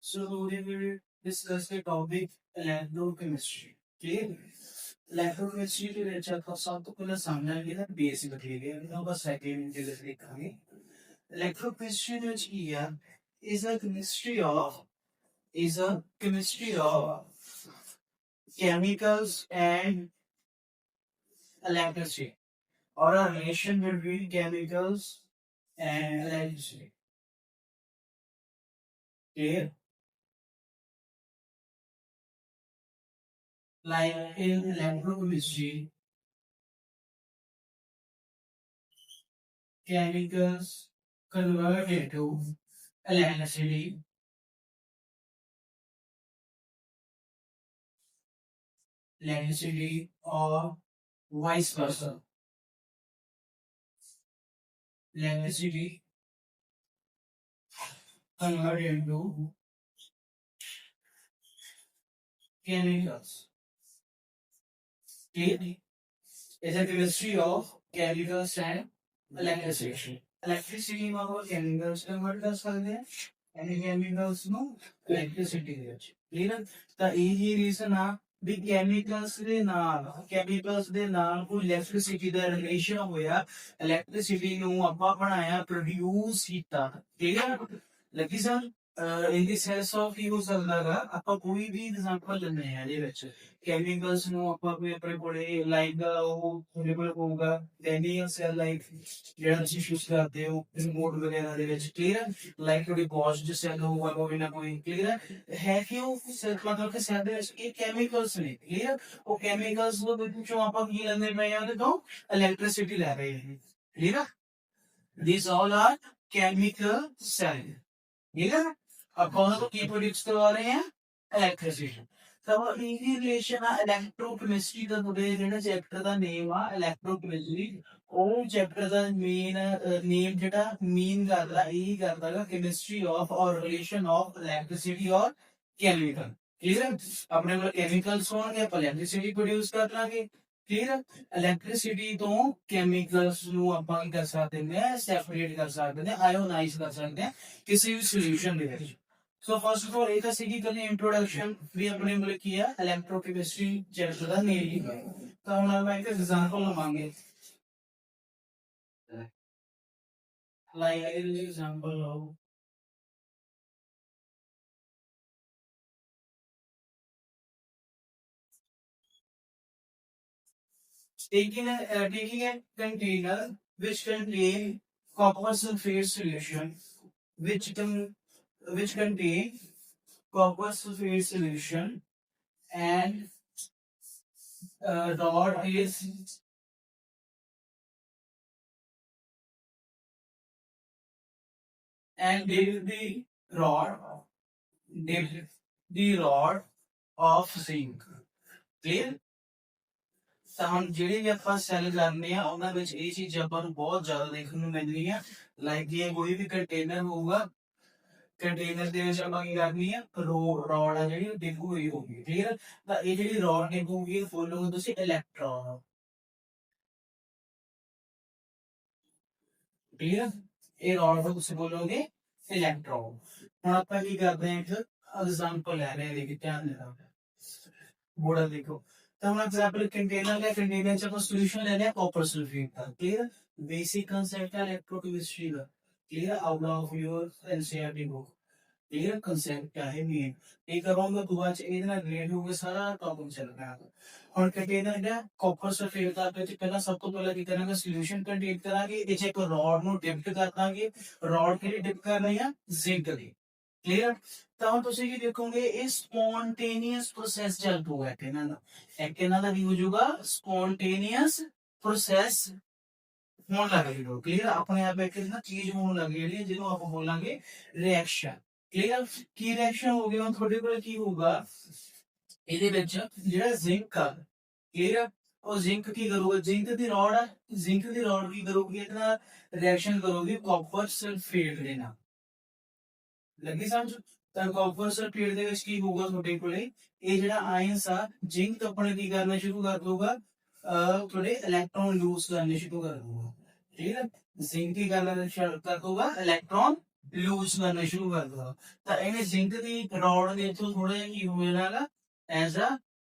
So today we will discuss the topic electrochemistry. Okay? Electrochemistry ਦੇ ਵਿੱਚ ਆਪਾਂ ਸਭ ਤੋਂ ਪਹਿਲਾਂ ਸਮਝਾਂਗੇ ਨਾ ਬੇਸਿਕ ਮਟੀਰੀਅਲ ਇਹਨਾਂ ਦਾ ਸੈਕਿੰਡ ਇੰਟੀਗ੍ਰੇਟ ਦੇਖਾਂਗੇ electrochemistry ਦੇ ਵਿੱਚ ਕੀ ਆ is a chemistry of chemicals and electricity or a relation between chemicals and electricity. Okay? Like in electrochemistry, chemicals convert into electricity or vice versa. Electricity convert into chemicals. It is a chemistry of chemicals and electricity. Electricity ਨੂੰ ਆਪਾਂ chemicals convert ਕਰ ਸਕਦੇ ਹਾਂ and chemicals ਨੂੰ electricity ਦੇ ਵਿੱਚ clear ਤਾਂ ਇਹੀ ਰੀਜ਼ਨ ਆ ਵੀ chemicals ਦੇ ਨਾਲ ਕੋਈ electricity ਦਾ ਰਿਲੇਸ਼ਨ ਹੋਇਆ electricity ਨੂੰ ਆਪਾਂ ਬਣਾਇਆ ਪ੍ਰੋਡਿਊਸ ਕੀਤਾ ਕਲੀਅਰ ਲੱਗੀ ਸਰ ਇਹਦੀ ਸੈਂਸ ਆਫ ਯੂਜ਼ ਕਰਦਾਗਾ ਆਪਾਂ ਕੋਈ ਵੀ ਐਗਜ਼ਾਮਪਲ ਲੈਣੇ ਆ ਇਹਦੇ ਵਿੱਚ ਕੈਮੀਕਲਸ ਨੂੰ ਆਪਾਂ ਕੋਈ ਆਪਣੇ ਕੋਲੇ ਲਾਈਕ ਉਹ ਤੁਹਾਡੇ ਕੋਲ ਹੋਊਗਾ ਡੈਨੀਅਲ ਸੈਲ ਲਾਈਕ ਜਿਹੜਾ ਤੁਸੀਂ ਯੂਜ਼ ਕਰਦੇ ਹੋ ਰਿਮੋਟ ਵਗੈਰਾ ਦੇ ਵਿੱਚ ਕਲੀਅਰ ਲਾਈਕ ਤੁਹਾਡੀ ਬੌਸ ਜਿ ਸੈਲ ਹੋਊਗਾ ਕੋਈ ਨਾ ਕੋਈ ਕਲੀਅਰ ਹੈ ਕਿ ਉਹ ਸੈਲ ਮਤਲਬ ਕਿ ਸੈਲ ਦੇ ਵਿੱਚ ਇਹ ਕੈਮੀਕਲਸ ਨੇ ਕਲੀਅਰ ਉਹ ਕੈਮੀਕਲਸ ਦੇ ਵਿੱਚੋਂ ਆਪਾਂ ਕੀ ਲੈਂਦੇ ਪਏ ਆ ਉਹਦੇ ਤੋਂ ਇਲੈਕਟ੍ਰਿਸਿਟੀ ਲੈ ਰਹੇ ਹਾਂ clear these all are chemical cell clear ਆਪਾਂ ਉਹਨਾਂ ਤੋਂ ਕੀ ਪ੍ਰੋਡਿਊਸ ਕਰਵਾ ਰਹੇ ਹਾਂ ਇਲੈਕਟ੍ਰਿਸਿਟੀ ਤਾਂ ਇਹਦੀ ਰਿਲੇਸ਼ਨ ਆ ਇਲੈਕਟ੍ਰੋਕੈਮਿਸਟਰੀ ਦਾ ਤੁਹਾਡੇ ਜਿਹੜਾ ਚੈਪਟਰ ਦਾ ਨੇਮ ਆ ਇਲੈਕਟ੍ਰੋਕੈਮਿਸਟਰੀ ਉਹ ਚੈਪਟਰ ਦਾ ਮੇਨ ਨੇਮ ਜਿਹੜਾ ਮੀਨ ਕਰਦਾ ਇਹ ਕਰਦਾਗਾ ਕੈਮਿਸਟਰੀ ਆਫ ਔਰ ਰਿਲੇਸ਼ਨ ਆਫ ਇਲੈਕਟ੍ਰਿਸਿਟੀ ਔਰ ਕੈਮੀਕਲ ਕਲੀਅਰ ਆਪਣੇ ਕੋਲ ਕੈਮੀਕਲਸ ਹੋਣਗੇ ਆਪਾਂ ਇਲੈਕਟ੍ਰਿਸਿਟੀ ਪ੍ਰੋਡਿਊਸ ਕਰ ਲਾਂਗੇ ਕਲੀਅਰ ਇਲੈਕਟ੍ਰਿਸਿਟੀ ਤੋਂ ਕੈਮੀਕਲਸ ਨੂੰ ਆਪਾਂ ਕੀ ਕਰ ਸਕਦੇ ਹਾਂ ਸੈਪਰੇਟ ਕਰ ਸਕਦੇ ਹਾਂ ਆਇਓਨਾਈਜ਼ ਕਰ ਸਕਦੇ ਹਾਂ ਕਿਸੇ ਵੀ ਸੋਲੂਸ਼ਨ ਦੇ ਵਿੱਚ ਸੋ ਫਸਟ ਆਫ ਆਲ ਇਹ ਤਾਂ ਸੀਗੀ ਗੱਲ ਇੰਟਰੋਡਕਸ਼ਨ ਵੀ ਆਪਣੇ ਕੋਲ ਕੀ ਆ ਇਲੈਕਟ੍ਰੋਕੈਮਿਸਟਰੀ ਚੈਪਟਰ ਦਾ ਨੇਮ ਹੈ ਤਾਂ ਹੁਣ ਆਪਾਂ ਇੱਕ ਐਗਜ਼ਾਮਪਲ ਲਵਾਂਗੇ ਲਾਈਕ ਐਗਜ਼ਾਮਪਲ ਲਓ taking a container which contain copper sulfate solution which contain copper sulfate solution and rod is and dip the rod of zinc clear ਤਾਂ ਹੁਣ ਜਿਹੜੇ ਵੀ ਆਪਾਂ ਸੈਲ ਕਰਨੇ ਆ ਉਹਨਾਂ ਵਿੱਚ ਇਹ ਚੀਜ਼ ਆਪਾਂ ਨੂੰ ਬਹੁਤ ਜ਼ਿਆਦਾ ਦੇਖਣ ਨੂੰ ਮਿਲਣੀ ਆ ਲਾਈਕ ਜੇ ਕੋਈ ਵੀ ਕੰਟੇਨਰ ਹੋਊਗਾ ਕੰਟੇਨਰ ਦੇ ਵਿੱਚ ਆਪਾਂ ਕੀ ਕਰਨੀ ਆ ਰੋਡ ਆ ਜਿਹੜੀ ਡਿਪ ਹੋਈ ਹੋਊਗੀ ਕਲੀਅਰ ਤਾਂ ਇਹ ਜਿਹੜੀ ਰੋਡ ਡਿਪ ਹੋਊਗੀ ਫੁੱਲ ਹੋਊਗਾ ਤੁਸੀਂ ਇਲੈਕਟ੍ਰੋਨ ਕਲੀਅਰ ਇਹ ਰੋਡ ਨੂੰ ਤੁਸੀਂ ਬੋਲੋਗੇ ਇਲੈਕਟ੍ਰੋਨ ਹੁਣ ਆਪਾਂ ਕੀ ਕਰਦੇ ਹਾਂ ਇੱਕ ਐਗਜ਼ਾਮਪਲ ਲੈ ਰਹੇ ਹਾਂ ਦੇਖੀ ਧਿਆਨ ਦੇਣਾ ਬੋੜਾ ਦੇਖੋ तो हम एग्जांपल कंटेनर से अपन सॉल्यूशन ले लिया कॉपर सल्फेट का क्लियर बेसिक कांसेप्ट है इलेक्ट्रोकेमिस्ट्री का clear out of your NCERT book clear concept क्या है मेन एक करूंगा दुआ च ਇਹਦੇ ਨਾਲ ਰਿਲੇਟ ਹੋ ਕੇ ਸਾਰਾ ਟੌਪਿਕ ਚੱਲ ਰਿਹਾ ਹੈ ਹੁਣ ਕੰਟੇਨਰ ਦਾ ਕਾਪਰ ਸਲਫੇਟ ਦਾ ਤੇ ਪਹਿਲਾਂ ਸਭ ਤੋਂ ਪਹਿਲਾਂ ਕੀ ਕਰਾਂਗੇ ਸੋਲੂਸ਼ਨ ਕੰਟੇਨ ਕਰਾਂਗੇ ਇਹ ਚ ਇੱਕ ਰੋਡ ਨੂੰ ਡਿਪ ਕਰ ਦਾਂਗੇ ਰੋਡ ਕਿਹੜੀ ਡਿਪ ਕਰਨੀ ਆ ਜ਼ਿੰਕ ਦੀ ਕਲੀਅਰ ਤਾਂ ਹੁਣ ਤੁਸੀਂ ਕੀ ਦੇਖੋਗੇ ਇਹ ਸਪੌਂਟੇਨੀਅਸ ਪ੍ਰੋਸੈਸ ਚੱਲ ਪੂਗਾ ਇਹਨਾਂ ਦਾ ਇਹਨਾਂ ਦਾ ਕੀ ਹੋ ਜਾਊਗਾ ਸਪੌਂਟੇਨੀਅਸ ਪ੍ਰੋਸੈਸ ਹੋਣ ਲੱਗ ਜੂਗਾ ਕਲੀਅਰ ਆਪਣੇ ਆਪ ਇੱਕ ਨਾ ਚੀਜ਼ ਹੋਣ ਲੱਗ ਜਿਹੜੀ ਜਿਹਨੂੰ ਆਪਾਂ ਬੋਲਾਂਗੇ ਰਿਐਕਸ਼ਨ ਕਲੀਅਰ ਕੀ ਰਿਐਕਸ਼ਨ ਹੋ ਗਿਆ ਹੁਣ ਤੁਹਾਡੇ ਕੋਲ ਕੀ ਹੋਊਗਾ ਇਹਦੇ ਵਿੱਚ ਜਿਹੜਾ ਜ਼ਿੰਕ ਆ ਕਲੀਅਰ ਉਹ ਜ਼ਿੰਕ ਕੀ ਕਰੂਗਾ ਜ਼ਿੰਕ ਦੀ ਰੋਡ ਕੀ ਕਰੂਗੀ ਇਹਦੇ ਨਾਲ ਰਿਐਕਸ਼ਨ ਕਰੂਗੀ ਕਾਪਰ ਸਲਫੇਟ ਦੇ ਨਾਲ ਲੱਗੀ ਸਮਝ ਤਾਂ ਕਾਪਰ ਸਲਫੇਟ ਦੇ ਵਿੱਚ ਕੀ ਹੋਊਗਾ ਤੁਹਾਡੇ ਕੋਲੇ ਇਹ ਜਿਹੜਾ ਆਇਨਸ ਆ ਜ਼ਿੰਕ ਆਪਣੇ ਕੀ ਕਰਨਾ ਸ਼ੁਰੂ ਕਰ ਦਊਗਾ ਤੁਹਾਡੇ ਇਲੈਕਟ੍ਰੋਨ ਲੂਜ਼ ਕਰਨੇ ਸ਼ੁਰੂ ਕਰ ਦਊਗਾ ਠੀਕ ਹੈ ਜ਼ਿੰਕ ਕੀ ਕਰਨਾ ਕਰ ਦਊਗਾ ਇਲੈਕਟ੍ਰੋਨ ਲੂਜ਼ ਕਰਨਾ ਸ਼ੁਰੂ ਕਰ ਦਿੱਤਾ। ਤਾਂ ਇਹਨੇ ਜ਼ਿੰਕ ਦੀ ਰੋਡ ਦੇ ਇੱਥੋਂ ਥੋੜਾ ਜਿਹਾ ਕੀ ਹੋ ਜਾਣਾਗਾ, ਐਜ਼ ਅ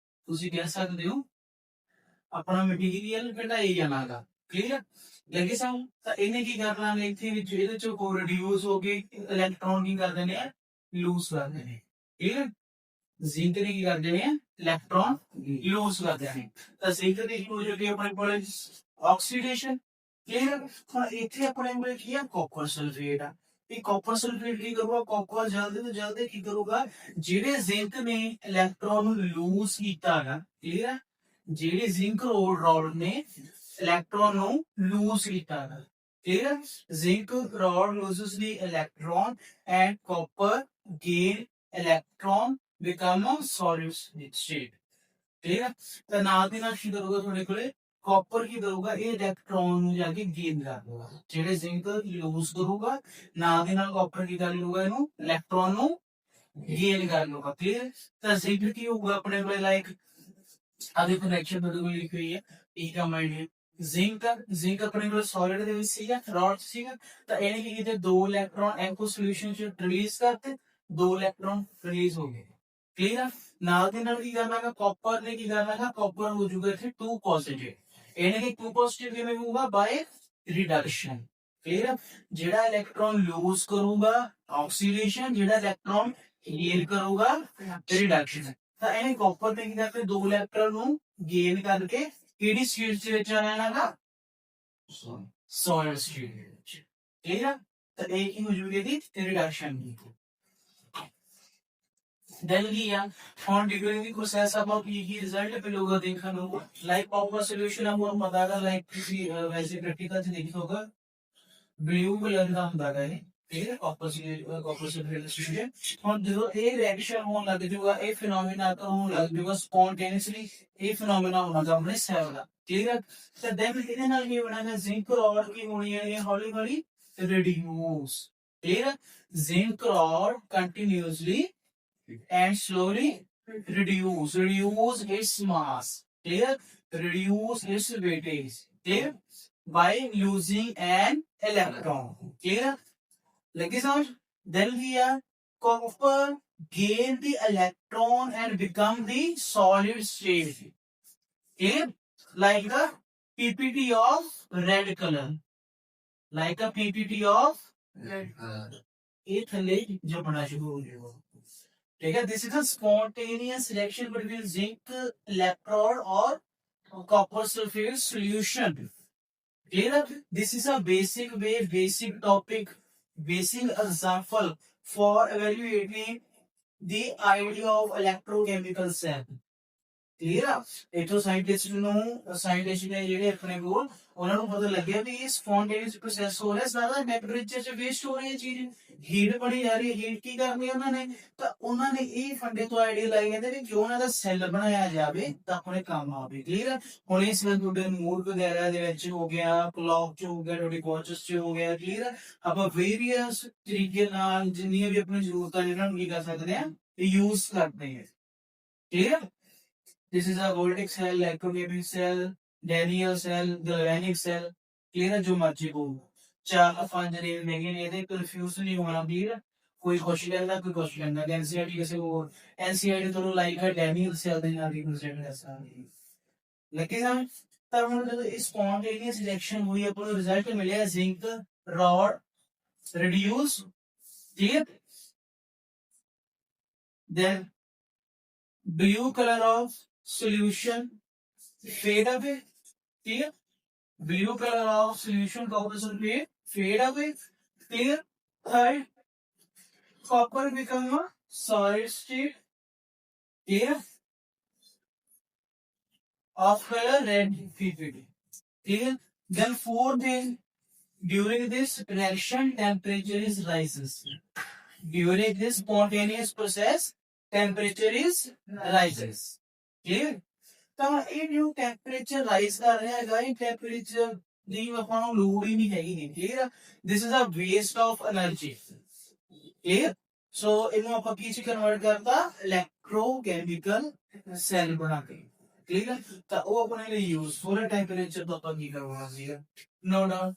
ਤੁਸੀਂ ਕਹਿ ਸਕਦੇ ਹੋ ਆਪਣਾ ਮਟੀਰੀਅਲ ਘਟਾਈ ਜਾਣਾਗਾ। ਕਲੀਅਰ ਲੱਗੇ ਸਾਨੂੰ? ਤਾਂ ਇਹਨੇ ਕੀ ਕਰਨਾ ਨੇ ਇੱਥੇ ਵਿੱਚ ਇਹਦੇ ਚੋਂ ਕੋ ਰਿਡਿਊਸ ਹੋ ਕੇ ਇਲੈਕਟ੍ਰੋਨ ਕੀ ਕਰ ਦੇਣੇ ਆ, ਲੂਜ਼ ਕਰ ਦੇਣੇ। ਕਲੀਅਰ? ਜ਼ਿੰਕ ਨੇ ਕੀ ਕਰ ਦੇਣੇ ਆ, ਇਲੈਕਟ੍ਰੋਨ ਲੂਜ਼ ਕਰ ਦੇਣੇ। ਤਾਂ ਜ਼ਿੰਕ ਦੀ ਹੋ ਜਾਊਗੀ ਆਪਣੇ ਕੋਲ ਆਕਸੀਡੇਸ਼ਨ। ਕਲੀਅਰ? ਹੁਣ ਇੱਥੇ ਆਪਣੇ ਕੋਲ ਕੀ ਆ, ਕਾਪਰ ਸਲਫੇਟ ਆ। ਇਹ ਕਾਪਰ ਸਲਫੇਟ ਕੀ ਕਰੂਗਾ, ਕਾਪਰ ਜਲਦੀ ਤੋਂ ਜਲਦੀ ਕੀ ਕਰੂਗਾ, ਜਿਹੜੇ ਜ਼ਿੰਕ ਨੇ ਇਲੈਕਟ੍ਰੋਨ ਨੂੰ ਲੂਜ਼ ਕੀਤਾ ਹੈਗਾ। ਕਲੀਅਰ? ਜਿਹੜੇ ਜ਼ਿੰਕ ਰੋਡ ਨੇ ਇਲੈਕਟ੍ਰੋਨ ਨੂੰ ਲੂਜ਼ ਕੀਤਾ ਹੈਗਾ। Clear? Zinc rod loses the electron and copper gain electron become a solid state। Clear? ਤਾਂ ਨਾਲ ਦੀ ਨਾਲ ਕੀ ਕਰੂਗਾ ਤੁਹਾਡੇ ਕੋਲੇ, ਕਾਪਰ ਕੀ ਕਰੂਗਾ, ਇਹ ਇਲੈਕਟ੍ਰੋਨ ਨੂੰ ਜਾ ਕੇ ਗੇਨ ਕਰ ਲੂਗਾ। ਜਿਹੜੇ ਜ਼ਿੰਕ ਲੂਜ਼ ਕਰੂਗਾ, ਨਾਲ ਦੀ ਨਾਲ ਕਾਪਰ ਕੀ ਕਰ ਲੂਗਾ, ਇਹਨੂੰ ਇਲੈਕਟ੍ਰੋਨ ਨੂੰ ਗੇਨ ਕਰ ਲੂਗਾ। ਕਲੀਅਰ? ਤਾਂ ਜ਼ਿੰਕ ਕੀ ਹੋਊਗਾ ਆਪਣੇ ਕੋਲੇ, ਲਾਈਕ ਆਦੇ ਕਨੈਕਸ਼ਨ ਤੁਹਾਡੇ ਕੋਲ ਲਿਖੀ ਹੋਈ ਹੈ, ਠੀਕ ਆ ਮਾਈਂਡ। ਜ਼ਿੰਕ ਆਪਣੇ ਕੋਲ ਸੋਲਿਡ ਦੇ ਵਿੱਚ ਸੀਗਾ, ਰॉड ਸੀਗਾ। ਤਾਂ ਇਹਨੇ ਕੀ ਕੀਤੇ, 2 ਇਲੈਕਟ੍ਰੋਨ ਐਕੋ ਸੋਲੂਸ਼ਨ ਚ ਰਿਲੀਜ਼ ਕਰਤੇ, 2 ਇਲੈਕਟ੍ਰੋਨ ਰਿਲੀਜ਼ ਹੋ ਗਏ। ਕਲੀਅਰ ਆ? ਨਾਲ ਦੇ ਨਾਲ ਕੀ ਕਰਨਾ ਹੈ, ਕਾਪਰ ਨੇ ਕੀ ਕਰਨਾ ਹੈ, ਕਾਪਰ ਹੋ ਜਾਊਗਾ ਇੱਥੇ 2 ਪੋਜ਼ਿਟਿਵ। ਇਹਨੇ ਕੀ 2 ਪੋਜ਼ਿਟਿਵ ਕਿਵੇਂ ਹੋਊਗਾ, ਬਾय ਰਿਡਕਸ਼ਨ। ਕਲੀਅਰ ਆ? ਜਿਹੜਾ ਇਲੈਕਟ੍ਰੋਨ ਲੂਜ਼ ਕਰੂਗਾ ਆਕਸੀਡੇਸ਼ਨ, ਜਿਹੜਾ ਇਲੈਕਟ੍ਰੋਨ ਗੇਨ ਕਰੂਗਾ ਰਿਡਕਸ਼ਨ। ਤਾਂ ਇਹਨੇ ਕਾਪਰ ਨੇ ਕੀ ਕਰਤੇ, 2 ਇਲੈਕਟ੍ਰੋਨ ਨੂੰ ਗੇਨ ਕਰਕੇ ਕਿਹੜੀ ਸਟੇਟ ਦੇ ਵਿੱਚ ਆਣਾਗਾ, ਸੋਲਿਡ ਸਟੇਟ ਦੇ ਵਿੱਚ। ਕਲੀਅਰ? ਤਾਂ ਇਹ ਕੀ ਹੋ ਜੂਗੀ, ਇਹਦੀ ਰਿਡਕਸ਼ਨ ਦੀ। then ਕੀ ਆ, ਹੁਣ ਡਿਗਰੀ ਦੀ ਪ੍ਰੋਸੈਸ ਆਪਾਂ ਕੀ ਰਿਜ਼ਲਟ ਮਿਲੂਗਾ ਦੇਖਣ ਨੂੰ, ਲਾਈਕ ਕਾਪਰ ਸੋਲੂਸ਼ਨ ਆਪਾਂ ਨੂੰ ਪਤਾ ਹੈਗਾ, ਲਾਈਕ ਤੁਸੀਂ ਵੈਸੇ ਪ੍ਰੈਕਟੀਕਲ ਚ ਦੇਖਿਆ ਹੋਗਾ, ਬਲੂ ਕਲਰ ਦਾ ਹੁੰਦਾ ਹੈ ਇਹ। ਠੀਕ ਹੈ? Copper sulphate solution. ਹੁਣ ਜਦੋਂ ਇਹ ਰਿਐਕਸ਼ਨ ਹੋਣ ਲੱਗ ਜਾਊਗਾ, ਇਹ ਫਿਨੋਮੀਨਾ ਹੋਣ ਲੱਗ ਜਾਊਗਾ ਸਪੌਂਟੇਨੀਅਸਲੀ, ਇਹ ਫਿਨੋਮੀਨਾ ਹੋਣਾ ਆਪਣੇ ਸੈਲ ਦਾ। ਠੀਕ ਹੈ? ਤਾਂ ਦੈਨ ਇਹਦੇ ਨਾਲ ਕੀ ਬਣਾਗਾ, ਜ਼ਿੰਕ ਰॉड ਕੀ ਹੋਣੀ ਹੈ, ਹੌਲੀ ਹੌਲੀ reduce. Clear? Zinc rod continuously and slowly reduce its mass. Clear? Reduce its weightage. Clear? By losing an electron. Clear? Like this out. Then we are copper gain the electron and become the solid state. Clear? Like the PPT of red color. Like a PPT of red color. ये थले जो बना शुरू हो जाएगा। ठीक है? This is a spontaneous reaction between zinc electrode or copper sulfate solution. Clear? This is a basic way, basic topic, basic example for evaluating the idea of electrochemical cell. Clear? ਇਥੋਂ ਸਾਇੰਟਿਸਟ ਨੇ ਜਿਹੜੇ ਆਪਣੇ ਕੋਲ ਉਹਨਾਂ ਨੂੰ ਪਤਾ ਲੱਗਿਆ ਵੀ ਇਹ ਸਪੌਂਟੇਨੀਅਸ ਪ੍ਰੋਸੈਸ ਹੋ ਰਿਹਾ, ਸਾਰਾ ਟੈਂਪਰੇਚਰ ਚ ਵੇਸਟ ਹੋ ਰਹੀ ਹੈ ਚੀਜ਼, ਹੀਟ ਬਣੀ ਜਾ ਰਹੀ ਹੈ। ਹੀਟ ਕੀ ਕਰਨੀ ਉਹਨਾਂ ਨੇ, ਤਾਂ ਉਹਨਾਂ ਨੇ ਇਹ ਫੰਡੇ ਤੋਂ ਆਈਡੀਆ ਲਾਈ ਜਾਂਦੇ ਵੀ ਕਿਉਂ ਉਹਨਾਂ ਦਾ ਸੈੱਲ ਬਣਾਇਆ ਜਾਵੇ ਤਾਂ ਆਪਣੇ ਕੰਮ ਆਵੇ। ਕਲੀਅਰ? ਹੁਣ ਇਸ ਵਿੱਚ ਤੁਹਾਡੇ ਮੂਡ ਵਗੈਰਾ ਦੇ ਵਿੱਚ ਹੋ ਗਿਆ, ਕਲੌਕ ਚ ਹੋ ਗਿਆ, ਤੁਹਾਡੇ ਵਾਚਸ ਚ ਹੋ ਗਿਆ। ਕਲੀਅਰ? ਆਪਾਂ ਵੇਰੀਅਸ ਤਰੀਕੇ ਨਾਲ ਜਿੰਨੀਆਂ ਵੀ ਆਪਣੀ ਜ਼ਰੂਰਤਾਂ ਇਹਨਾਂ ਨੂੰ ਕੀ ਕਰ ਸਕਦੇ ਆ, ਯੂਜ਼ ਕਰਦੇ ਹਾਂ। Clear? This is a voltaic cell, electrochemical cell, Daniell cell, galvanic cell. Clear? जो मर्जी को 4-5 ने नेगे ने ਇਹਦੇ ਕਨਫਿਊਜ਼ ਨਹੀਂ ਹੋਣਾ। ਕਲੀਅਰ? ਕੋਈ ਕੁਐਸਚਨ ਲੈਂਦਾ, ਕੋਈ ਕੁਐਸਚਨ ਲੈਂਦਾ, ਐਨਸੀਆਰਟੀ ਕਿਸੇ ਹੋਰ ਐਨਸੀਆਰਟੀ ਤੋਂ ਲਾਈਕ ਹੈ ਡੈਨੀਅਲ ਸੈਲ ਦੇ ਨਾਲ ਰਿਪਰੈਜ਼ੈਂਟ ਕਰਦਾ। ਲੱਗੇ ਸਮਝ? ਤਾਂ ਹੁਣ ਜਦੋਂ ਇਹ ਸਪੌਂਟੇਨੀਅਸ ਰਿਐਕਸ਼ਨ ਹੋਈ, ਆਪਾਂ ਨੂੰ ਰਿਜ਼ਲਟ ਮਿਲਿਆ zinc rod reduce. Clear? then blue color of solution fade away. Clear? Blue color of solution copper sulfate fade away. Clear? Third, copper become a solid state. Clear? Of color red PPT. Clear? Then fourth is during this reaction temperature is rises. During this spontaneous process temperature is rises. Clear? ਤਾਂ ਇਹ ਜੋ temperature rise ਕਰ ਰਿਹਾ ਹੈਗਾ, ਇਹ temperature ਦੀ ਆਪਾਂ ਨੂੰ ਲੋੜ ਹੀ ਨਹੀਂ ਹੈਗੀ। Clear? This is a waste of energy. Clear? So ਇਹਨੂੰ ਆਪਾਂ ਕੀ ਚ ਕਨਵਰਟ ਕਰਤਾ, ਇਲੈਕਟ੍ਰੋਕੈਮੀਕਲ ਸੈੱਲ ਬਣਾ ਕੇ। ਕਲੀਅਰ? ਤਾਂ ਉਹ ਆਪਣੇ ਲਈ ਯੂਜ਼ਫੁਲ ਹੈ। ਟੈਂਪਰੇਚਰ ਤੋਂ ਆਪਾਂ ਕੀ ਕਰਵਾਉਣਾ ਸੀਗਾ, ਨੋ ਡਾਊਟ।